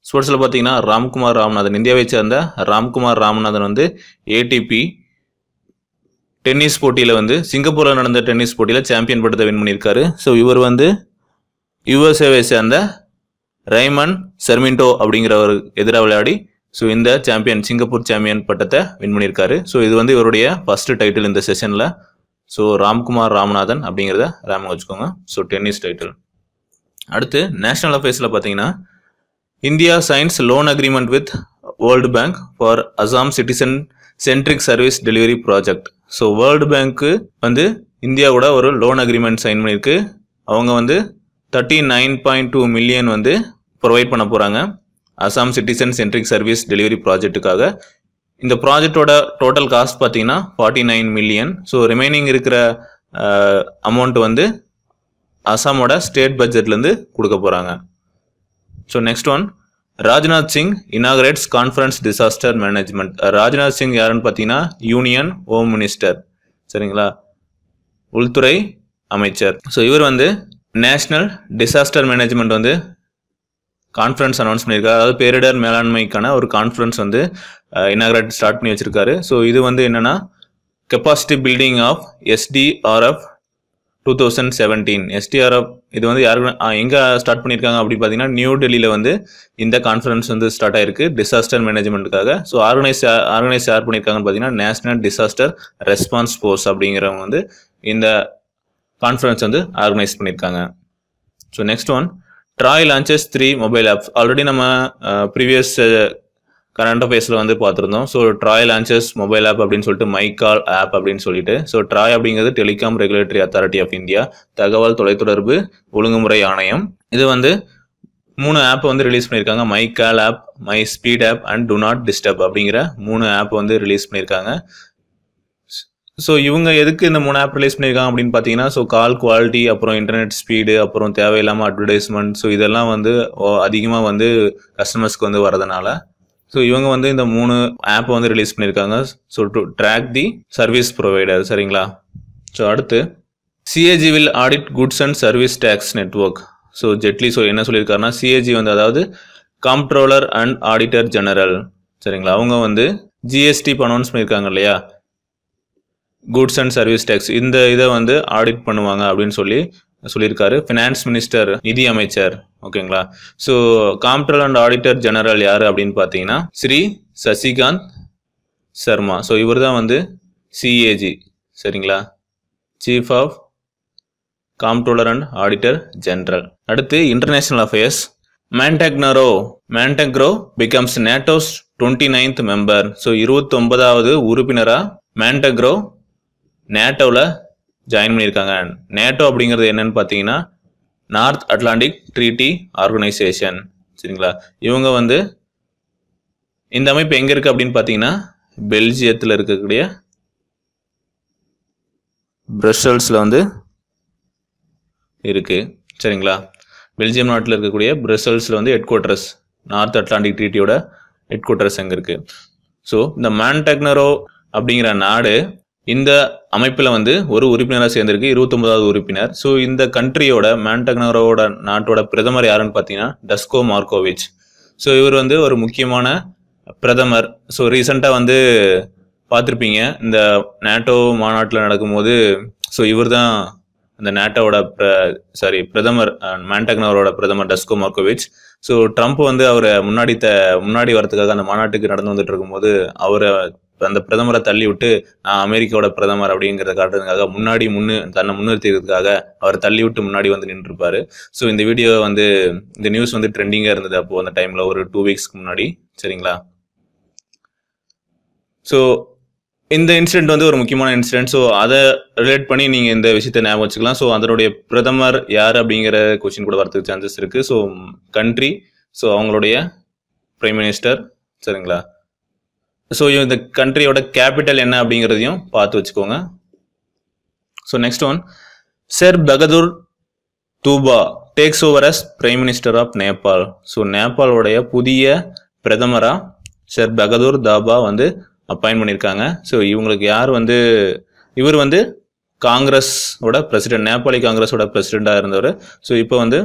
ஸ்போர்ட்ஸில் பார்த்தீங்கன்னா ராம்குமார் ராமநாதன், இந்தியாவை சேர்ந்த ராம்குமார் ராமநாதன் வந்து ஏடிபி டென்னிஸ் போட்டியில் வந்து சிங்கப்பூரில் நடந்த டென்னிஸ் போட்டியில் சாம்பியன் பட்டத்தை வின் பண்ணியிருக்காரு. ஸோ இவர் வந்து யுஎஸ்ஏவை சேர்ந்த ரைமன் சர்மிண்டோ அப்படிங்கிறவர் எதிராக விளையாடி ஸோ இந்த சிங்கப்பூர் சாம்பியன் பட்டத்தை வின் பண்ணியிருக்காரு. ஸோ இது வந்து இவருடைய ஃபர்ஸ்ட் டைட்டில் இந்த செஷனில். ஸோ ராம்குமார் ராமநாதன் அப்படிங்கிறத ராம வச்சுக்கோங்க. So tennis title. அடுத்து நேஷனல் அஃபேர்ஸில் பார்த்தீங்கன்னா India signs loan agreement with world bank for Assam citizen centric service delivery project. So world பேங்க்கு வந்து இந்தியாவோட ஒரு லோன் அக்ரிமெண்ட் சைன் பண்ணியிருக்கு. அவங்க வந்து 39.2 மில்லியன் வந்து ப்ரொவைட் பண்ண போகிறாங்க Assam citizen centric service delivery ப்ராஜெக்ட்டுக்காக. இந்த ப்ராஜெக்டோட டோட்டல் காஸ்ட் பார்த்தீங்கன்னா 49 மில்லியன். ஸோ ரிமைனிங் இருக்கிற அமௌண்ட் வந்து அசாமோட ஸ்டேட் பட்ஜெட்லேருந்து கொடுக்க போகிறாங்க. So next one, Rajnath Singh inaugurates conference disaster management. Rajnath Singh யாருன்னு பார்த்தீங்கன்னா யூனியன் ஹோம் மினிஸ்டர், சரிங்களா, உள்துறை அமைச்சர். ஸோ இவர் வந்து நேஷனல் டிசாஸ்டர் மேனேஜ்மெண்ட் வந்து கான்ஃபரன்ஸ் அனௌன்ஸ் பண்ணியிருக்காரு. அதாவது பேரிடர் மேலாண்மைக்கான ஒரு கான்ஃபரன்ஸ் வந்து இனாகரேட் ஸ்டார்ட் பண்ணி வச்சிருக்காரு. ஸோ இது வந்து என்னன்னா capacity building of SDRF 2017. SDRF இது வந்து யாருக்கு எங்கே ஸ்டார்ட் பண்ணியிருக்காங்க அப்படி பார்த்தீங்கன்னா நியூ டெல்லியில் வந்து இந்த கான்ஃபரன்ஸ் வந்து ஸ்டார்ட் ஆயிருக்கு டிசாஸ்டர் மேனேஜ்மெண்ட்டுக்காக. ஸோ ஆர்கனைஸ் யார் பண்ணியிருக்காங்கன்னு பார்த்தீங்கன்னா நேஷனல் டிசாஸ்டர் ரெஸ்பான்ஸ் ஃபோர்ஸ் அப்படிங்கிறவங்க வந்து இந்த கான்ஃபரன்ஸ் வந்து ஆர்கனைஸ் பண்ணியிருக்காங்க. So next one, TRAI launches 3 mobile apps. Already நம்ம ப்ரீவியஸ் கரண்ட் அஃபேர்ஸில் வந்து பார்த்துருந்தோம். So TRAI launches mobile app அப்படின்னு சொல்லிட்டு மைகால் ஆப் அப்படின்னு சொல்லிட்டு. ஸோ ட்ராய் அப்படிங்கிறது telecom regulatory authority of India, தகவல் தொலைத்தொடர்பு ஒழுங்குமுறை ஆணையம். இது வந்து 3 ஆப் வந்து ரிலீஸ் பண்ணியிருக்காங்க. MyCall app, my speed app and do not disturb அப்படிங்கிற 3 ஆப் வந்து ரிலீஸ் பண்ணியிருக்காங்க. ஸோ இவங்க எதுக்கு இந்த 3 ஆப் ரிலீஸ் பண்ணியிருக்காங்க அப்படின்னு பார்த்தீங்கன்னா, ஸோ கால் குவாலிட்டி, அப்புறம் இன்டர்நெட் ஸ்பீடு, அப்புறம் தேவையில்லாமல் அட்வர்டைஸ்மெண்ட், ஸோ இதெல்லாம் வந்து அதிகமாக வந்து கஸ்டமர்ஸ்க்கு வந்து வரதுனால ஸோ இவங்க வந்து இந்த 3 ஆப் வந்து ரிலீஸ் பண்ணியிருக்காங்க. So to track the service provider, சரிங்களா. ஸோ அடுத்து CAG will audit goods and service tax network. So Jaitley என்ன சொல்லியிருக்காருன்னா, CAG வந்து அதாவது காம்ப்ட்ரோலர் அண்ட் ஆடிட்டர் ஜெனரல், சரிங்களா, அவங்க வந்து GST அனௌன்ஸ் பண்ணியிருக்காங்க இல்லையா, குட்ஸ் அண்ட் சர்வீஸ் டேக்ஸ், இந்த இதை வந்து ஆடிட் பண்ணுவாங்க அப்படின்னு சொல்லியிருக்காரு ஃபினான்ஸ் மினிஸ்டர், நிதி அமைச்சர், ஓகேங்களா. ஸோ காம்ப்ட்ரோலர் அண்ட் ஆடிட்டர் ஜெனரல் யார் அப்படின்னு பார்த்தீங்கன்னா ஸ்ரீ சசிகாந்த் சர்மா. ஸோ இவர் தான் வந்து CAG, சரிங்களா, chief of comptroller and auditor general. அடுத்து international affairs. Montenegro becomes NATO's 29th member. So 29வது உறுப்பினராக மாண்டெக்ரோ நேட்டோவில் ஜாயின் பண்ணியிருக்காங்க. நேட்டோ அப்படிங்கிறது என்னன்னு பார்த்தீங்கன்னா நார்த் அட்லாண்டிக் ட்ரீட்டி ஆர்கனைசேஷன், சரிங்களா. இவங்க வந்து இந்த அமைப்பு எங்கே இருக்குது அப்படின்னு பார்த்தீங்கன்னா பெல்ஜியத்தில் இருக்கக்கூடிய பிரசல்ஸில் வந்து இருக்குது, சரிங்களா. பெல்ஜியம் நாட்டில் இருக்கக்கூடிய பிரசல்ஸில் வந்து ஹெட் குவார்ட்டர்ஸ், நார்த் அட்லாண்டிக் ட்ரீட்டியோட ஹெட் குவார்ட்டர்ஸ் எங்கே இருக்குது. ஸோ இந்த மாண்டெக்ரோ அப்படிங்கிற நாடு இந்த அமைப்பில் வந்து ஒரு உறுப்பினராக சேர்ந்திருக்கு, 29வது உறுப்பினர். ஸோ இந்த கண்ட்ரியோட மாண்டெக்ரோவோட நாட்டோட பிரதமர் யாருன்னு பார்த்தீங்கன்னா டஸ்கோ மார்கோவிச். ஸோ இவர் வந்து ஒரு முக்கியமான பிரதமர். ஸோ ரீசெண்டாக வந்து பார்த்துருப்பீங்க இந்த நேட்டோ மாநாட்டில் நடக்கும்போது. ஸோ இவர் தான் இந்த நேட்டோவோட பிரதமர், மாண்டெக்ரோவோட பிரதமர் டஸ்கோ மார்கோவிச். ஸோ ட்ரம்ப் வந்து அவரை முன்னாடி வரதுக்காக அந்த மாநாட்டுக்கு நடந்து வந்துட்டு இருக்கும்போது அவரை அந்த பிரதமரை தள்ளி விட்டு நான் அமெரிக்காவோட பிரதமர் அப்படிங்கிறத காட்டுறதுக்காக தன்னை முன்னிறுத்திக்கிறதுக்காக அவர் தள்ளி விட்டு முன்னாடி வந்து நின்றுருப்பாரு. ஸோ இந்த வீடியோ வந்து இந்த நியூஸ் வந்து ட்ரெண்டிங்காக இருந்தது அப்போ அந்த டைமில் ஒரு 2 வீக்ஸ்க்கு முன்னாடி, சரிங்களா. ஸோ இந்த இன்சிடென்ட் வந்து ஒரு முக்கியமான இன்சிடென்ட். ஸோ அதை ரிலேட் பண்ணி நீங்கள் இந்த விஷயத்தை ஞாபகம் வச்சுக்கலாம். ஸோ அதனுடைய பிரதமர் யார் அப்படிங்கிற கொஸ்டின் கூட வரதுக்கு சான்சஸ் இருக்குது. ஸோ கண்ட்ரி, ஸோ அவங்களுடைய பிரைம் மினிஸ்டர், சரிங்களா. ஸோ இந்த கண்ட்ரியோட கேபிட்டல் என்ன அப்படிங்கிறதையும் பார்த்து வச்சுக்கோங்க. So next one, Sher Bahadur Deuba takes over as prime minister of Nepal. So நேபாளோடைய புதிய பிரதமராக சர் பகதூர் தாபா வந்து அப்பாயின்ட் பண்ணியிருக்காங்க. ஸோ இவங்களுக்கு யார் வந்து, இவர் வந்து காங்கிரஸோட பிரசிடென்ட், நேபாளி காங்கிரஸோட பிரசிடெண்டாக இருந்தவர். ஸோ இப்போ வந்து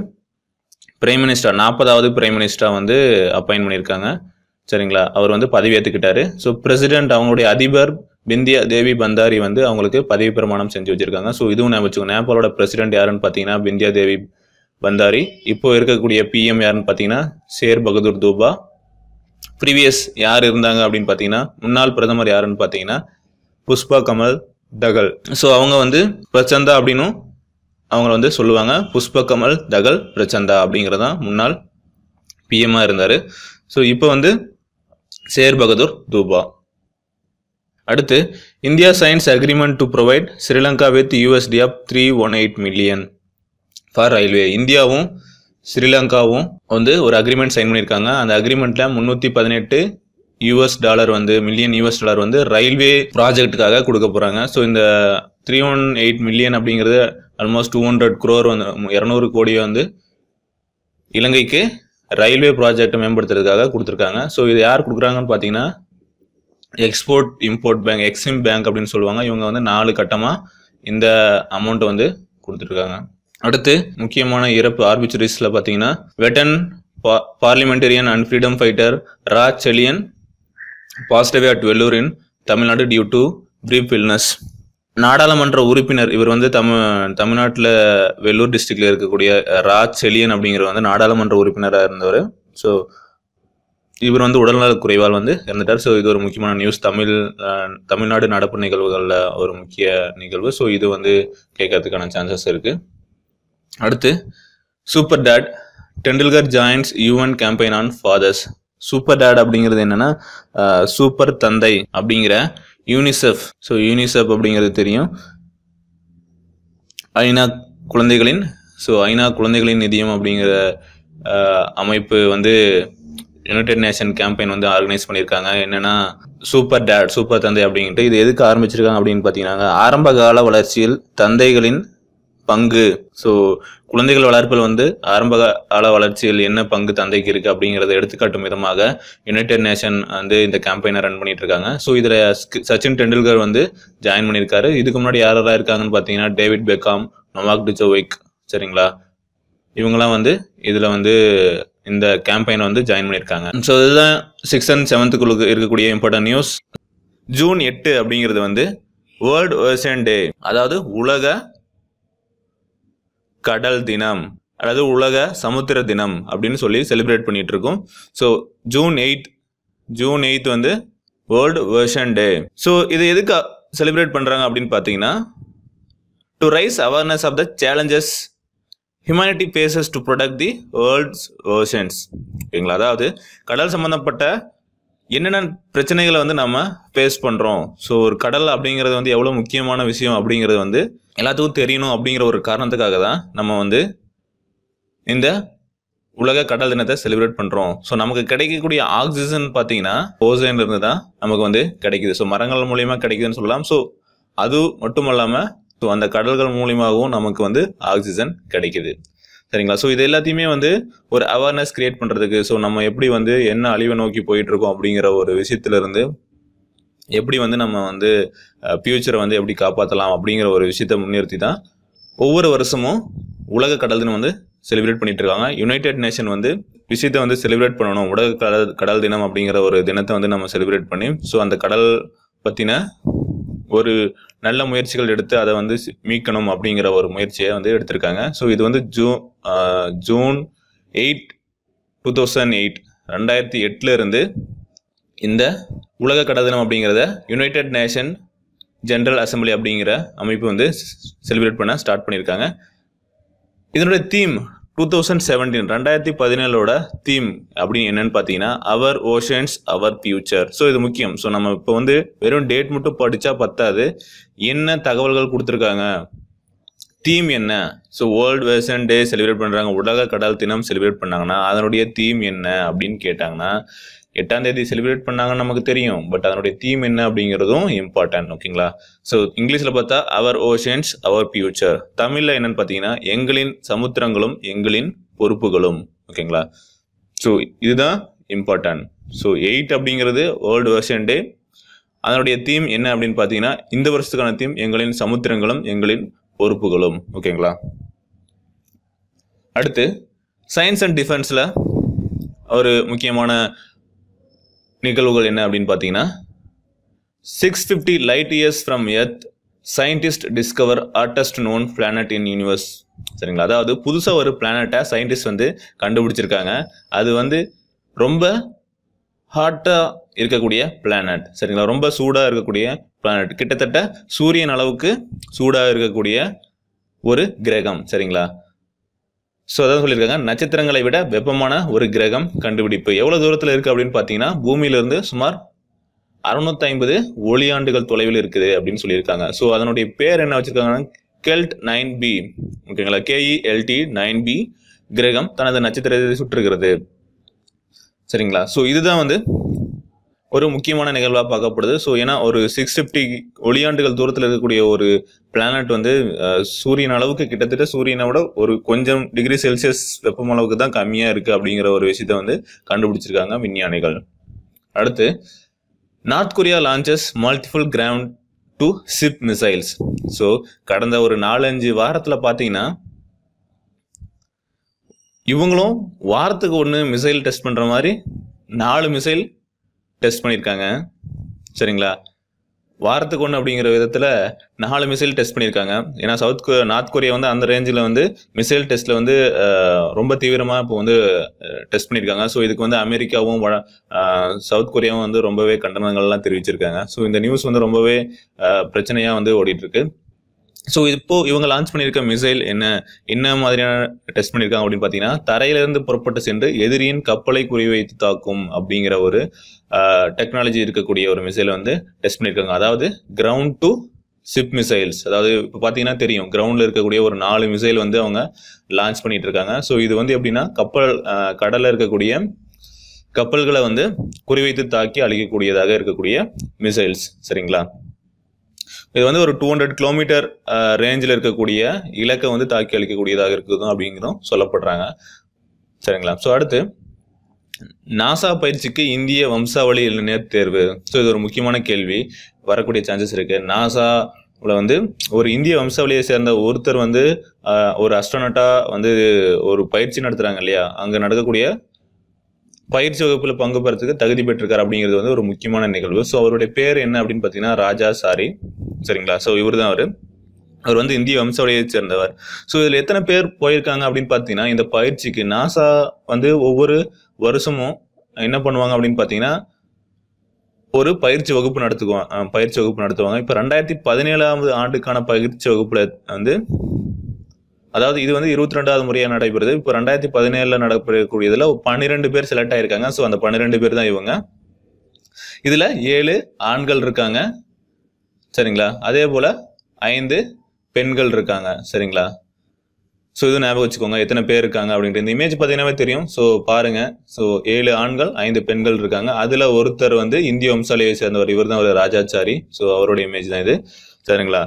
பிரைம் மினிஸ்டர் 40வது பிரைம் மினிஸ்டராக வந்து அப்பாயின்ட் பண்ணியிருக்காங்க. சரிங்களா, அவர் வந்து பதவி ஏற்றுக்கிட்டாரு. ஸோ பிரசிடென்ட் அவங்களுடைய அதிபர் பிந்தியா தேவி பந்தாரி வந்து அவங்களுக்கு பதவி பிரமாணம் செஞ்சு வச்சிருக்காங்க. ஸோ இதுவும் நான் வச்சுக்கோங்க. நேபாளோட பிரசிடென்ட் யாருன்னு பார்த்தீங்கன்னா பிந்தியா தேவி பந்தாரி. இப்போ இருக்கக்கூடிய பிஎம் யாருன்னு பார்த்தீங்கன்னா ஷேர் பகதூர் தூபா. ப்ரீவியஸ் யார் இருந்தாங்க அப்படின்னு பார்த்தீங்கன்னா முன்னாள் பிரதமர் யாருன்னு பார்த்தீங்கன்னா புஷ்பா கமல் தகல். ஸோ அவங்க வந்து பிரச்சந்தா அப்படின்னும் அவங்கள வந்து சொல்லுவாங்க. புஷ்ப கமல் தகல் பிரச்சந்தா அப்படிங்கிறதான் முன்னாள் பிஎம்மாக இருந்தார். ஸோ இப்போ வந்து ஷேர் பகதூர் தூபா. அடுத்து India science agreement to provide Sri Lanka with USD of 318 million for railway. இந்தியாவும் ஸ்ரீலங்காவும் வந்து ஒரு அக்ரிமெண்ட் சைன் பண்ணியிருக்காங்க. அந்த அக்ரிமெண்ட்ல $318 வந்து மில்லியன் வந்து ரயில்வே ப்ராஜெக்டுக்காக கொடுக்க போறாங்க. ஸோ இந்த 318 million அப்படிங்கிறது ஆல்மோஸ்ட் 200 crore வந்து 200 கோடியை வந்து இலங்கைக்கு ரயில்வே ப்ராஜெக்டை மேம்படுத்துறதுக்காக கொடுத்துருக்காங்க. ஸோ இது யார் கொடுக்குறாங்கன்னு பார்த்தீங்கன்னா export import bank, Exim bank அப்படின்னு சொல்லுவாங்க. இவங்க வந்து 4 கட்டமாக இந்த அமௌண்ட்டை வந்து கொடுத்துருக்காங்க. அடுத்து முக்கியமான இறப்பு ஆர்பிச்சரிஸில் பார்த்தீங்கன்னா veteran parliamentarian and freedom fighter Raj Seliyan passed away at Vellore in Tamil Nadu due to brief illness. நாடாளுமன்ற உறுப்பினர் இவர் வந்து தமிழ்நாட்டில் வெல்லூர் டிஸ்ட்ரிக்ட்ல இருக்கக்கூடிய ராஜ் செலியன் அப்படிங்கிறவர் வந்து நாடாளுமன்ற உறுப்பினராக இருந்தவர். ஸோ இவர் வந்து உடல்நலக் குறைவால் வந்து இறந்துட்டார். ஸோ இது ஒரு முக்கியமான நியூஸ். தமிழ்நாடு நடப்பு நிகழ்வுகளில் ஒரு முக்கிய நிகழ்வு. ஸோ இது வந்து கேட்கறதுக்கான சான்சஸ் இருக்கு. அடுத்து super dad Tendulkar joins UN campaign on fathers. Super dad அப்படிங்கிறது என்னன்னா சூப்பர் தந்தை அப்படிங்கிற யூனிசெஃப். ஸோ யூனிசெஃப் அப்படிங்கிறது தெரியும், ஐநா குழந்தைகளின் நிதியம் அப்படிங்கிற அமைப்பு வந்து யுனைடெட் நேஷன் கேம்பெயின் வந்து ஆர்கனைஸ் பண்ணியிருக்காங்க. என்னன்னா சூப்பர் டேட், சூப்பர் தந்தை அப்படின்ட்டு. இது எதுக்கு ஆரம்பிச்சிருக்காங்க அப்படின்னு பார்த்தீங்கன்னா ஆரம்ப கால வளர்ச்சியில் தந்தைகளின் பங்கு. ஸோ குழந்தைகள் வளர்ப்பில் வந்து ஆரம்ப கால வளர்ச்சியில் என்ன பங்கு தந்தைக்கு இருக்கு அப்படிங்கிறத எடுத்துக்காட்டும் விதமாக யுனைடெட் நேஷன் வந்து இந்த கேம்பெயினை ரன் பண்ணிட்டு இருக்காங்க. ஸோ இதில் சச்சின் டெண்டுல்கர் வந்து ஜாயின் பண்ணியிருக்காரு. இதுக்கு முன்னாடி யாரெல்லாம் இருக்காங்கன்னு பார்த்தீங்கன்னா டேவிட் பெக்காம், நொவாக் ஜோகோவிக். சரிங்களா, இவங்கெல்லாம் வந்து இதில் வந்து இந்த கேம்பெயினை வந்து ஜாயின் பண்ணியிருக்காங்க. ஸோ இதுதான் 6th and 7th இருக்கக்கூடிய இம்பார்ட்டன்ட் நியூஸ். ஜூன் 8 அப்படிங்கிறது வந்து வேர்ல்டு ஓஷன் டே, அதாவது உலக கடல் தினம், அதாவது உலக சமுத்திர தினம் அப்படின்னு சொல்லி செலிப்ரேட் பண்ணிட்டு இருக்கோம். ஸோ ஜூன் 8 வந்து வேர்ல்டு ஓஷன் டே. ஸோ இது எதுக்கு செலிப்ரேட் பண்றாங்க அப்படின்னு பார்த்தீங்கன்னா to raise awareness of the challenges humanity faces to protect the world's oceans. ஓகேங்களா, அதாவது கடல் சம்பந்தப்பட்ட என்னென்ன பிரச்சனைகளை வந்து நம்ம ஃபேஸ் பண்ணுறோம். ஸோ ஒரு கடல் அப்படிங்கிறது வந்து எவ்வளோ முக்கியமான விஷயம் அப்படிங்கிறது வந்து எல்லாத்துக்கும் தெரியணும் அப்படிங்கிற ஒரு காரணத்துக்காக தான் நம்ம வந்து இந்த உலக கடல் தினத்தை செலிப்ரேட் பண்ணுறோம். ஸோ நமக்கு கிடைக்கக்கூடிய ஆக்சிஜன் பார்த்தீங்கன்னா ஓசோன்ல இருந்து தான் நமக்கு வந்து கிடைக்குது. ஸோ மரங்கள் மூலியமாக கிடைக்குதுன்னு சொல்லலாம். ஸோ அது மட்டும் இல்லாமல் ஸோ அந்த கடல்கள் மூலியமாகவும் நமக்கு வந்து ஆக்சிஜன் கிடைக்குது. சரிங்களா, ஸோ இது எல்லாத்தையுமே வந்து ஒரு அவேர்னஸ் கிரியேட் பண்ணுறதுக்கு, ஸோ நம்ம எப்படி வந்து என்ன அழிவை நோக்கி போயிட்டு இருக்கோம் அப்படிங்கிற ஒரு விஷயத்துல இருந்து எப்படி வந்து நம்ம வந்து ஃபியூச்சரை வந்து எப்படி காப்பாற்றலாம் அப்படிங்கிற ஒரு விஷயத்தை முன்னிறுத்தி தான் ஒவ்வொரு வருஷமும் உலக கடல் தினம் வந்து செலிப்ரேட் பண்ணிட்டு இருக்காங்க. யுனைடெட் நேஷன் வந்து விஷயத்தை வந்து செலிப்ரேட் பண்ணணும். உலக கடல் தினம் அப்படிங்கிற ஒரு தினத்தை வந்து நம்ம செலிப்ரேட் பண்ணி ஸோ அந்த கடல் பற்றின ஒரு நல்ல முயற்சிகள் எடுத்து அதை வந்து மீட்கணும் அப்படிங்கிற ஒரு முயற்சியை வந்து எடுத்திருக்காங்க. ஸோ இது வந்து ஜூன் 8, 2008 இருந்து இந்த உலக கடல் தினம் அப்படிங்கிறத யுனைடெட் நேஷன் ஜெனரல் அசம்பிளி அப்படிங்கிற அமைப்பு வந்து செலிப்ரேட் பண்ண ஸ்டார்ட் பண்ணியிருக்காங்க. இதனுடைய தீம் 2017 தீம் அப்படின்னு என்னன்னு பார்த்தீங்கன்னா அவர் ஓஷன்ஸ் அவர் ஃபியூச்சர். ஸோ இது முக்கியம். ஸோ நம்ம இப்போ வந்து வெறும் டேட் மட்டும் படித்தா பத்தாது, என்ன தகவல்கள் கொடுத்துருக்காங்க, தீம் என்ன. So world ocean day celebrate பண்ணுறாங்க, உலக கடல் தினம் செலிப்ரேட் பண்ணாங்கன்னா அதனுடைய தீம் என்ன அப்படின்னு கேட்டாங்கன்னா 8ஆம் தேதி செலிப்ரேட் பண்ணாங்கன்னு நமக்கு தெரியும். பட் அதனுடைய தீம் என்ன அப்படிங்கிறதும் இம்பார்ட்டன்ட். ஓகேங்களா, ஸோ இங்கிலீஷில் பார்த்தா அவர் ஓஷன்ஸ் அவர் ஃபியூச்சர், தமிழில் என்னன்னு பார்த்தீங்கன்னா எங்களின் சமுத்திரங்களும் எங்களின் பொறுப்புகளும். ஓகேங்களா, ஸோ இதுதான் இம்பார்ட்டன்ட். ஸோ 8 அப்படிங்கிறது வேர்ல்டு ஓஷன் டே. அதனுடைய தீம் என்ன அப்படின்னு பார்த்தீங்கன்னா இந்த வருஷத்துக்கான தீம் எங்களின் சமுத்திரங்களும் எங்களின் பொறுப்புகளும். ஓகேங்களா, அடுத்து சயின்ஸ் அண்ட் டிஃபென்ஸில் ஒரு முக்கியமான நிகழ்வுகள் என்ன அப்படின்னு பார்த்தீங்கன்னா 650 light years from earth scientist discover hottest known planet in universe. சரிங்களா, அதாவது புதுசாக ஒரு பிளானட்டை சயின்டிஸ்ட் வந்து கண்டுபிடிச்சிருக்காங்க. அது வந்து ரொம்ப ஹாட்டாக இருக்கக்கூடிய பிளானட். சரிங்களா, ரொம்ப சூடாக இருக்கக்கூடிய பிளானட், கிட்டத்தட்ட சூரியன் அளவுக்கு சூடாக இருக்கக்கூடிய ஒரு கிரகம். சரிங்களா, ஸோ அதான் சொல்லியிருக்காங்க, நட்சத்திரங்களை விட வெப்பமான ஒரு கிரகம் கண்டுபிடிப்பு. எவ்வளோ தூரத்தில் இருக்குது அப்படின்னு பார்த்தீங்கன்னா பூமியிலிருந்து சுமார் 650 ஒளியாண்டுகள் தொலைவில் இருக்குது அப்படின்னு சொல்லியிருக்காங்க. ஸோ அதனுடைய பேர் என்ன வச்சிருக்காங்கன்னா கெல்ட் 9b. ஓகேங்களா, KELT 9b கிரகம் தனது நட்சத்திரத்தை சுற்றுகிறது. சரிங்களா, ஸோ இதுதான் வந்து ஒரு முக்கியமான நிகழ்வாக பார்க்கப்படுது. ஸோ ஏன்னா ஒரு 650 ஒளியாண்டுகள் தூரத்தில் இருக்கக்கூடிய ஒரு பிளானட் வந்து சூரியன் அளவுக்கு, கிட்டத்தட்ட சூரியனை விட ஒரு கொஞ்சம் டிகிரி செல்சியஸ் வெப்பம் அளவுக்கு தான் கம்மியாக இருக்குது அப்படிங்கிற ஒரு விஷயத்தை வந்து கண்டுபிடிச்சிருக்காங்க விஞ்ஞானிகள். அடுத்து, North Korea launches multiple ground to ship missiles. So கடந்த ஒரு 4-5 வாரத்தில் பார்த்தீங்கன்னா இவங்களும் வாரத்துக்கு ஒன்று மிசைல் டெஸ்ட் பண்ணுற மாதிரி 4 மிசைல் டெஸ்ட் பண்ணியிருக்காங்க. சரிங்களா, வாரத்துக்கு ஒன்று அப்படிங்கிற விதத்தில் 4 மிசைல் டெஸ்ட் பண்ணியிருக்காங்க. ஏன்னா நார்த் கொரியா வந்து அந்த ரேஞ்சில் வந்து மிசைல் டெஸ்ட்டில் வந்து ரொம்ப தீவிரமாக இப்போ வந்து டெஸ்ட் பண்ணியிருக்காங்க. ஸோ இதுக்கு வந்து அமெரிக்காவும் சவுத் கொரியாவும் வந்து ரொம்பவே கண்டனங்கள்லாம் தெரிவிச்சிருக்காங்க. ஸோ இந்த நியூஸ் வந்து ரொம்பவே பிரச்சனையாக வந்து ஓடிட்டுருக்கு. ஸோ இப்போ இவங்க லான்ச் பண்ணியிருக்க மிசைல் என்ன மாதிரியான டெஸ்ட் பண்ணியிருக்காங்க அப்படின்னு பார்த்தீங்கன்னா, தரையிலிருந்து புறப்பட்டு சென்று எதிரியின் கப்பலை குறிவைத்து தாக்கும் அப்படிங்கிற ஒரு டெக்னாலஜி இருக்கக்கூடிய ஒரு மிசைலை வந்து டெஸ்ட் பண்ணியிருக்காங்க. அதாவது கிரவுண்ட் டு ஷிப் மிசைல்ஸ். அதாவது இப்போ பார்த்தீங்கன்னா தெரியும், கிரவுண்டில் இருக்கக்கூடிய ஒரு 4 மிசைல் வந்து அவங்க லான்ச் பண்ணிட்டு இருக்காங்க. ஸோ இது வந்து எப்படின்னா கடலில் இருக்கக்கூடிய கப்பல்களை வந்து குறிவைத்து தாக்கி அழிக்கக்கூடியதாக இருக்கக்கூடிய மிசைல்ஸ். சரிங்களா, இது வந்து ஒரு 200 கிலோமீட்டர் ரேஞ்சில் இருக்கக்கூடிய இலக்கை வந்து தாக்கி அளிக்கக்கூடியதாக இருக்குதும் அப்படிங்கிறதும் சொல்லப்படுறாங்க. சரிங்களா, ஸோ அடுத்து, நாசா பயிற்சிக்கு இந்திய வம்சாவளி இளைஞர் தேர்வு. ஸோ இது ஒரு முக்கியமான கேள்வி வரக்கூடிய சான்சஸ் இருக்கு. நாசாவில் வந்து ஒரு இந்திய வம்சாவளியை சேர்ந்த ஒருத்தர் வந்து ஒரு அஸ்ட்ரோனட்டா வந்து ஒரு பயிற்சி நடத்துறாங்க இல்லையா, அங்கே நடக்கக்கூடிய பயிற்சி வகுப்பில் பங்கு பெறத்துக்கு தகுதி பெற்றிருக்காரு அப்படிங்கிறது வந்து ஒரு முக்கியமான நிகழ்வு. ஸோ அவருடைய பேர் என்ன அப்படின்னு பார்த்தீங்கன்னா ராஜா சாரி. சரிங்களா, ஸோ இவர் தான் அவர் வந்து இந்திய வம்சாவளியை சேர்ந்தவர். ஸோ இதில் எத்தனை பேர் போயிருக்காங்க அப்படின்னு பார்த்தீங்கன்னா, இந்த பயிற்சிக்கு நாசா வந்து ஒவ்வொரு வருஷமும் என்ன பண்ணுவாங்க அப்படின்னு பார்த்தீங்கன்னா ஒரு பயிற்சி வகுப்பு நடத்துவாங்க. இப்போ 2017ஆம் ஆண்டுக்கான பயிற்சி வகுப்புல வந்து, அதாவது இது வந்து 22வது முறையாக நடைபெறுது. இப்போ 2017 நடைபெறக்கூடியதுல 12 பேர் செலக்ட் ஆயிருக்காங்க. ஸோ அந்த 12 பேர் தான் இவங்க. இதுல 7 ஆண்கள் இருக்காங்க. சரிங்களா, அதே போல 5 பெண்கள் இருக்காங்க. சரிங்களா, ஸோ இது ஞாபகம் வச்சுக்கோங்க எத்தனை பேர் இருக்காங்க அப்படின்ட்டு. இந்த இமேஜ் பார்த்தீங்கன்னாவே தெரியும். ஸோ பாருங்க, ஸோ 7 ஆண்கள் 5 பெண்கள் இருக்காங்க. அதுல ஒருத்தர் வந்து இந்திய வம்சாவளியை சேர்ந்தவர், இவர் தான் ஒரு ராஜாச்சாரி. ஸோ அவருடைய இமேஜ் தான் இது. சரிங்களா,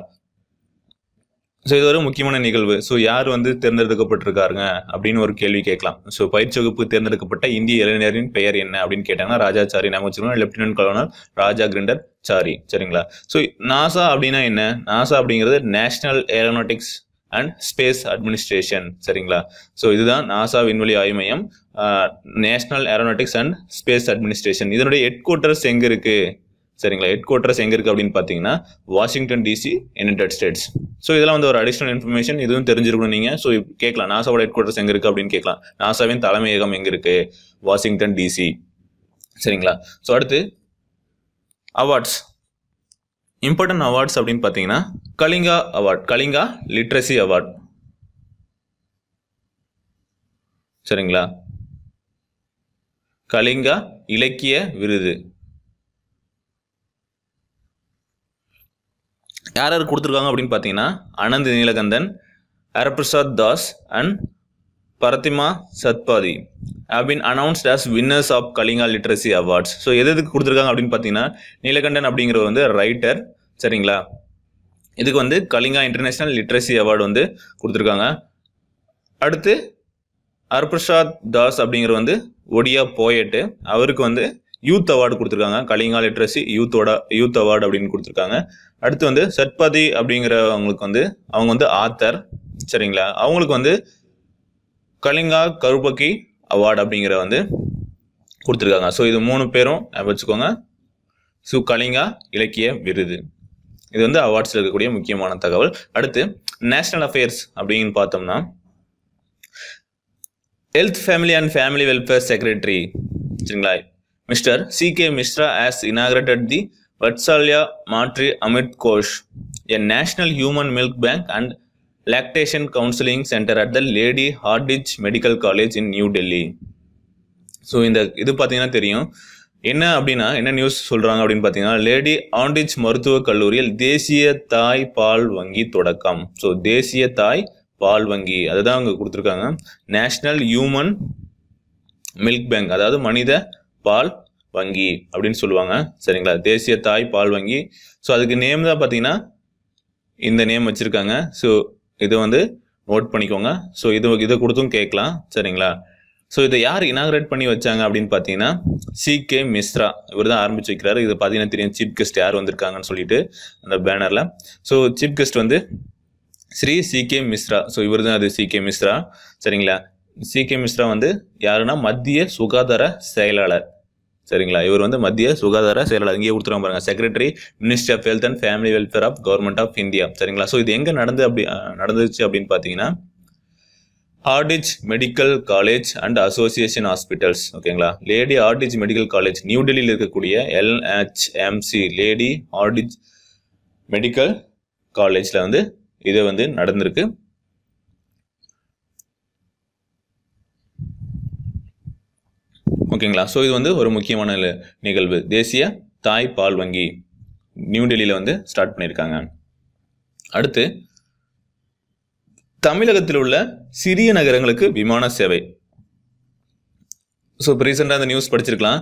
ஸோ இது ஒரு முக்கியமான நிகழ்வு. ஸோ யார் வந்து தேர்ந்தெடுக்கப்பட்டிருக்காருங்க அப்படின்னு ஒரு கேள்வி கேட்கலாம். ஸோ பயிற்சி வகுப்பு தேர்ந்தெடுக்கப்பட்ட இந்திய இளைஞரின் பெயர் என்ன அப்படின்னு கேட்டாங்கன்னா ராஜாச்சாரி ஞாபகம் வச்சுக்கணும். லெப்டினன்ட் கலோனல் ராஜா கிரிண்டர் சாரி. சரிங்களா, ஸோ நாசா அப்படின்னா என்ன? நாசா அப்படிங்கிறது national aeronautics and space administration. சரிங்களா, ஸோ இதுதான் நாசா விண்வெளி ஆய்வு மையம், national aeronautics and space administration. இதனுடைய ஹெட் குவார்ட்டர்ஸ் எங்க இருக்கு? சரிங்களா, ஹெட் குவார்ட்டர்ஸ் எங்க இருக்கு அப்படின்னு பார்த்தீங்கன்னா Washington DC, United states. So இதெல்லாம் வந்து ஒரு அடிஷனல் இன்ஃபர்மேஷன், இதுவும் தெரிஞ்சிருக்கணும் நீங்க. ஸோ கேட்கலாம் நாசாவோட ஹெட் குவார்ட்டர்ஸ் எங்க இருக்கு அப்படின்னு கேட்கலாம். நாசாவின் தலைமையகம் எங்க இருக்கு? Washington DC. சரிங்களா, ஸோ அடுத்து அவார்ட்ஸ், இம்பார்ட்டன்ட் அவார்ட்ஸ் அப்படின்னு பார்த்தீங்கன்னா Kalinga award, Kalinga literacy award. சரிங்களா, கலிங்கா இலக்கிய விருது. யார் கொடுத்துருக்காங்க அப்படின்னு பார்த்தீங்கன்னா Anand Neelakantan, Haraprasad Das and Pratima Satpathy have been announced as winners of Kalinga literacy awards. So எதுக்கு கொடுத்துருக்காங்க அப்படின்னு பார்த்தீங்கன்னா நீலகண்டன் அப்படிங்கிறவர் வந்து ரைட்டர். சரிங்களா, இதுக்கு வந்து கலிங்கா இன்டர்நேஷனல் லிட்ரஸி அவார்டு வந்து கொடுத்துருக்காங்க. அடுத்து ஹரபிரசாத் தாஸ் அப்படிங்கிற வந்து ஒடியா போயட்டு, அவருக்கு வந்து யூத் அவார்டு கொடுத்துருக்காங்க. கலிங்கா லிட்ரஸி யூத் அவார்டு அப்படின்னு கொடுத்துருக்காங்க. அடுத்து வந்து சத்பதி அப்படிங்கிறவங்களுக்கு வந்து அவங்க வந்து ஆத்தர். சரிங்களா, அவங்களுக்கு வந்து கலிங்கா கருப்பக்கி அவார்டு அப்படிங்கிற வந்து கொடுத்துருக்காங்க. ஸோ இது 3 பேரும் வச்சுக்கோங்க. ஸோ கலிங்கா இலக்கிய விருது இது வந்து அவார்ட்ஸில் இருக்கக்கூடிய முக்கியமான தகவல். அடுத்து நேஷனல் அஃபேர்ஸ் அப்படின்னு பார்த்தோம்னா health family and family welfare secretary சரிங்களா mister C.K. Mishra has inaugurated the Vatsalya Matri Amit Kosh, a national human milk bank and lactation counseling center at the Lady Hardinge Medical College in New Delhi. So இந்த இது பார்த்தீங்கன்னா தெரியும் என்ன அப்படின்னா என்ன news சொல்கிறாங்க அப்படின்னு பார்த்தீங்கன்னா லேடி ஹார்டிஞ்ச் மருத்துவக் கல்லூரியில் தேசிய தாய் பால் வங்கி தொடக்கம். ஸோ தேசிய தாய் பால் வங்கி அதுதான் அங்கே கொடுத்துருக்காங்க. நேஷனல் ஹியூமன் மில்க் பேங்க் அதாவது மனித பால் வங்கி அப்படின்னு சொல்லுவாங்க சரிங்களா. தேசிய தாய் பால் வங்கி. ஸோ அதுக்கு நேம் தான் பார்த்தீங்கன்னா இந்த நேம் வச்சுருக்காங்க. ஸோ இதை வந்து நோட் பண்ணிக்கோங்க. ஸோ இதை கொடுத்தும் கேட்கலாம் சரிங்களா. ஸோ இதை யார் இனாகரேட் பண்ணி வச்சாங்க அப்படின்னு பார்த்தீங்கன்னா C.K. Mishra இவர் தான் ஆரம்பிச்சு வைக்கிறாரு. இது பார்த்தீங்கன்னா தெரியும் சீஃப் கெஸ்ட் யார் வந்திருக்காங்கன்னு சொல்லிட்டு அந்த பேனரில். ஸோ சீஃப் கெஸ்ட் வந்து ஸ்ரீ C.K. Mishra. ஸோ இவர் தான் அது C.K. Mishra சரிங்களா. C.K. Mishra வந்து யாருன்னா மத்திய சுகாதார செயலாளர் சரிங்களா. இவர் வந்து மத்திய சுகாதார செயலாளர் இங்கே கொடுத்துருவாங்க பாருங்க. Secretary ministry of health and family welfare of government of India சரிங்களா. ஸோ இது எங்கே நடந்துச்சு அப்படின்னு பார்த்தீங்கன்னா Hardinge medical college and association hospitals ஓகேங்களா. Lady Hardinge medical college new டெல்லியில் இருக்கக்கூடிய LHMC லேடி ஹார்டிஞ்ச் மெடிக்கல் காலேஜில் வந்து இது வந்து நடந்திருக்கு. ஓகேங்களா. ஸோ இது வந்து ஒரு முக்கியமான நிகழ்வு. தேசிய தாய் பால் வங்கி நியூ டெல்லியில் வந்து ஸ்டார்ட் பண்ணியிருக்காங்க. அடுத்து தமிழகத்தில் உள்ள சிறிய நகரங்களுக்கு விமான சேவை. ஸோ இப்போ ரீசெண்டாக அந்த நியூஸ் படிச்சிருக்கலாம்.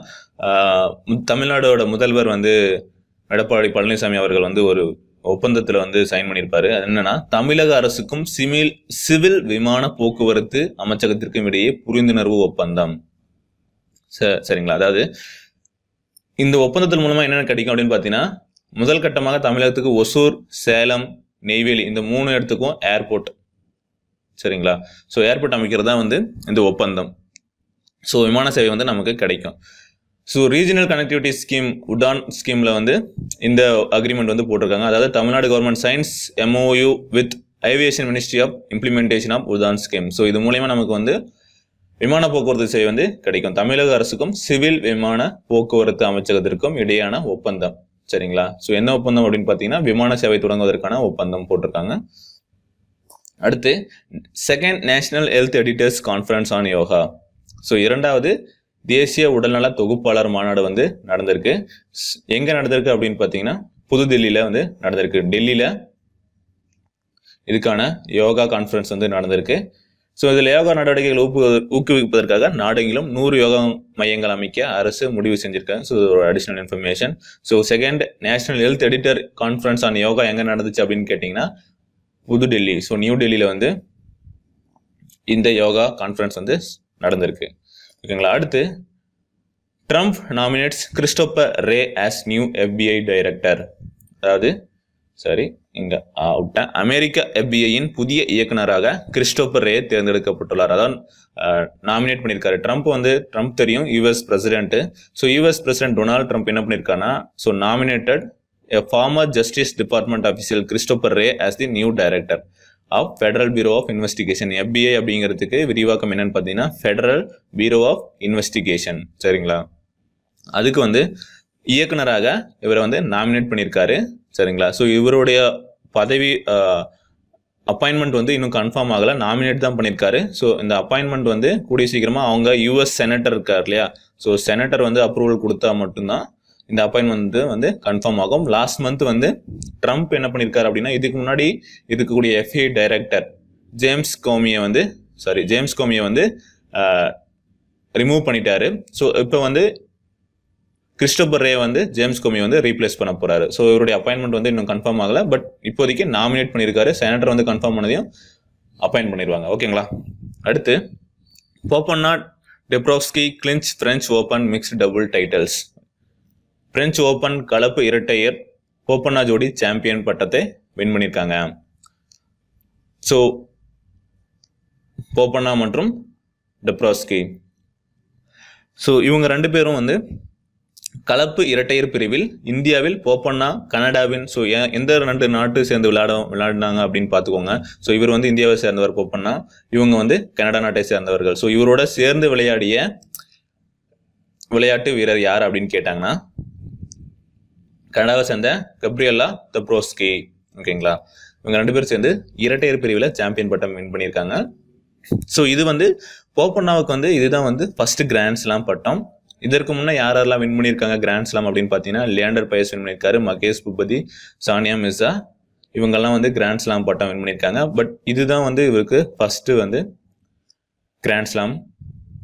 தமிழ்நாடோட முதல்வர் வந்து எடப்பாடி பழனிசாமி அவர்கள் வந்து ஒரு ஒப்பந்தத்தில் வந்து சைன் பண்ணியிருப்பாரு. அது என்னன்னா தமிழக அரசுக்கும் சிவில் விமான போக்குவரத்து அமைச்சகத்திற்கும் இடையே புரிந்துணர்வு ஒப்பந்தம் சரிங்களா. அதாவது இந்த ஒப்பந்தத்தின் மூலமா என்னென்ன கிடைக்கும் அப்படின்னு பார்த்தீங்கன்னா முதல் கட்டமாக தமிழகத்துக்கு ஒசூர், சேலம், நெய்வேலி இந்த 3 இடத்துக்கும் ஏர்போர்ட் சரிங்களா. ஸோ ஏர்போர்ட் அமைக்கிறது தான் வந்து இந்த ஒப்பந்தம். ஸோ விமான சேவை வந்து நமக்கு கிடைக்கும். So regional connectivity scheme Udan ஸ்கீமில் வந்து இந்த அக்ரிமெண்ட் வந்து போட்டிருக்காங்க. அதாவது Tamil Nadu government signs MOU with aviation ministry of implementation of Udan scheme. So இது மூலயமா நமக்கு வந்து விமான போக்குவரத்து சேவை வந்து கிடைக்கும். தமிழக அரசுக்கும் சிவில் விமான போக்குவரத்து அமைச்சகத்திற்கும் இடையான ஒப்பந்தம் சரிங்களா. ஸோ என்ன ஒப்பந்தம் அப்படின்னு பார்த்தீங்கன்னா விமான சேவை தொடங்குவதற்கான ஒப்பந்தம் போட்டிருக்காங்க. அடுத்து second national health editors conference on yoga. So 2வது தேசிய உடல்நல தொகுப்பாளர் மாநாடு வந்து நடந்திருக்கு. எங்கே நடந்திருக்கு அப்படின்னு பார்த்தீங்கன்னா புதுதில்லியில் வந்து நடந்திருக்கு. டெல்லியில் இதுக்கான யோகா கான்ஃபரன்ஸ் வந்து நடந்திருக்கு. ஸோ இதில் யோகா நடவடிக்கைகளை ஊக்குவிப்பதற்காக நாடெங்கிலும் 100 யோகா மையங்கள் அமைக்க அரசு முடிவு செஞ்சிருக்காங்க. ஸோ ஒரு additional information. So second national health editor conference on yoga எங்கே நடந்துச்சு அப்படின்னு கேட்டிங்கன்னா புதுடெல்லி. ஸோ நியூ டெல்லியில் வந்து இந்த யோகா கான்ஃபரன்ஸ் வந்து நடந்திருக்கு ஓகேங்களா. அடுத்து ட்ரம்ப் நாமினேட்ஸ் கிறிஸ்டோபர் ரே ஆஸ் நியூ FBI டைரக்டர். அதாவது இங்க அமெரிக்க FBIயின் புதிய இயக்குனராக கிறிஸ்டோபர் ரே தேர்ந்தெடுக்கப்பட்டுள்ளார். அதான் நாமினேட் பண்ணியிருக்காரு. ட்ரம்ப் தெரியும் US president. So US president Donald Trump என்ன பண்ணியிருக்காருன்னா so nominated a former Justice Department official Christopher Wray as the new director of Federal Bureau of Investigation. FBI அப்படிங்கிறதுக்கு விரிவாக்கம் என்னன்னு பார்த்தீங்கன்னா Federal Bureau of Investigation சரிங்களா. அதுக்கு வந்து இயக்குனராக இவரை வந்து நாமினேட் பண்ணியிருக்காரு சரிங்களா. ஸோ இவருடைய பதவி அப்பாயின்மெண்ட் வந்து இன்னும் கன்ஃபார்ம் ஆகலை, நாமினேட் தான் பண்ணியிருக்காரு. ஸோ இந்த அப்பாயின்மெண்ட் வந்து கூடிய சீக்கிரமாக அவங்க US செனட்டர் இருக்கார் இல்லையா, ஸோ செனட்டர் வந்து அப்ரூவல் கொடுத்தா மட்டும்தான் இந்த அப்பாயின்மெண்ட் வந்து கன்ஃபார்ம் ஆகும். லாஸ்ட் மந்த் வந்து ட்ரம்ப் என்ன பண்ணியிருக்காரு அப்படின்னா இதுக்கு முன்னாடி இருக்கக்கூடிய FBI டைரக்டர் ஜேம்ஸ் கோமியை வந்து ரிமூவ் பண்ணிட்டாரு. ஸோ இப்போ வந்து கிறிஸ்டோபர் ரே வந்து ஜேம்ஸ் கோமியை வந்து ரீப்ளேஸ் பண்ண போறாரு. ஸோ இவருடைய அப்பாயின்மெண்ட் வந்து இன்னும் கன்ஃபார்ம் ஆகல, பட் இப்போதைக்கு நாமினேட் பண்ணியிருக்காரு. செனட்டர் வந்து கன்ஃபார்ம் பண்ணதையும் அப்பாயின்ட் பண்ணிடுவாங்க ஓகேங்களா. அடுத்து Bopanna Dabrowski clinch French Open mixed double titles. French Open கலப்பு இரட்டையர் போபன்னா ஜோடி சாம்பியன் பட்டத்தை வின் பண்ணியிருக்காங்க. ஸோ போபன்னா மற்றும் டெப்ரோஸ்கி. ஸோ இவங்க 2 பேரும் வந்து கலப்பு இரட்டையர் பிரிவில் இந்தியாவில் போப்பண்ணா கனடாவின் ஸோ எந்த 2 நாட்டு சேர்ந்து விளையாடினாங்க அப்படின்னு பார்த்துக்கோங்க. ஸோ இவர் வந்து இந்தியாவை சேர்ந்தவர் போப்பண்ணா, இவங்க வந்து கனடா நாட்டை சேர்ந்தவர்கள். ஸோ இவரோட சேர்ந்து விளையாடிய விளையாட்டு வீரர் யார் அப்படின்னு கேட்டாங்கன்னா கனடாவை சேர்ந்த கப்ரியலா டெப்ரோஸ்கி. ஓகேங்களா, இவங்க 2 பேரும் சேர்ந்து இரட்டையர் பிரிவில் சாம்பியன் பட்டம் வின் பண்ணியிருக்காங்க. ஸோ இது வந்து போப்பண்ணாவுக்கு வந்து இதுதான் வந்து ஃபர்ஸ்ட் கிராண்ட் ஸ்லாம் பட்டம். இதற்கு முன்னே யாரெல்லாம் வின் பண்ணியிருக்காங்க கிராண்ட் ஸ்லாம் அப்படின்னு பார்த்தீங்கன்னா லியாண்டர் பயஸ் வின் பண்ணியிருக்காரு, மகேஷ் பூபதி, சானியா மிர்சா, இவங்கெல்லாம் வந்து கிராண்ட் ஸ்லாம் பட்டம் வின் பண்ணியிருக்காங்க. பட் இதுதான் வந்து இவருக்கு ஃபர்ஸ்ட் வந்து grand slam,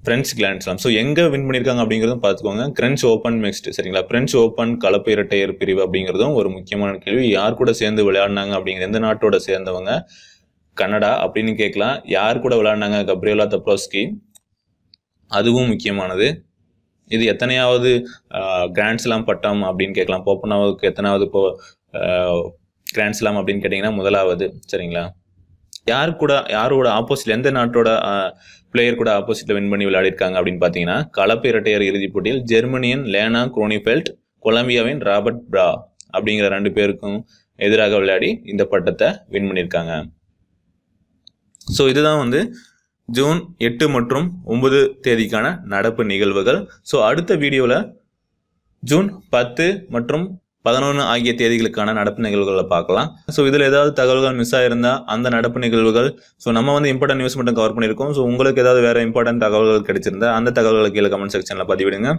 French grand slam. So எங்கே வின் பண்ணியிருக்காங்க அப்படிங்கிறதும் பார்த்துக்கோங்க. பிரெஞ்ச் ஓப்பன் மிக்ஸ்டு, சரிங்களா, பிரெஞ்ச் ஓப்பன் கலப்பு இரட்டையர் பிரிவு அப்படிங்கிறதும் ஒரு முக்கியமான கேள்வி. யார் கூட சேர்ந்து விளையாடினாங்க அப்படிங்கிற, எந்த நாட்டோட சேர்ந்தவங்க, கனடா அப்படின்னு கேட்கலாம். யார் கூட விளையாடினாங்க, கப்ரியலா டெப்ரோஸ்கி, அதுவும் முக்கியமானது. இது எத்தனையாவது கிராண்ட் ஸ்லாம் பட்டம் அப்படின்னு கேட்கலாம். போப்பண்ணாவுக்கு எத்தனாவது இப்போ கிராண்ட் ஸ்லாம் அப்படின்னு கேட்டிங்கன்னா முதலாவது, சரிங்களா. யாரோட ஆப்போசிட்ல, எந்த நாட்டோட பிளேயர் கூட ஆப்போசிட்ல வின் பண்ணி விளையாடிருக்காங்க அப்படின்னு பார்த்தீங்கன்னா கலப்பு இரட்டையர் இறுதிப் போட்டியில் ஜெர்மனியின் லேனா குரோனிஃபெல்ட், கொலம்பியாவின் ராபர்ட் பிரா அப்படிங்கிற 2 பேருக்கும் எதிராக விளையாடி இந்த பட்டத்தை வின் பண்ணியிருக்காங்க. ஸோ இதுதான் வந்து ஜூன் 8 மற்றும் 9 தேதிக்கான நடப்பு நிகழ்வுகள். ஸோ அடுத்த வீடியோவில் ஜூன் 10 மற்றும் 11 ஆகிய தேதிகளுக்கான நடப்பு நிகழ்வுகளை பார்க்கலாம். ஸோ இதில் ஏதாவது தகவல்கள் மிஸ் ஆயிருந்தால் அந்த நடப்பு நிகழ்வுகள், ஸோ நம்ம வந்து இம்பார்ட்டன்ட் நியூஸ் மட்டும் கவர் பண்ணியிருக்கோம். ஸோ உங்களுக்கு ஏதாவது வேறு இம்பார்ட்டன்ட் தகவல்கள் கிடைச்சிருந்தா அந்த தகவல்களை கீழே கமெண்ட் செக்ஷனில் பதிவிடுங்க.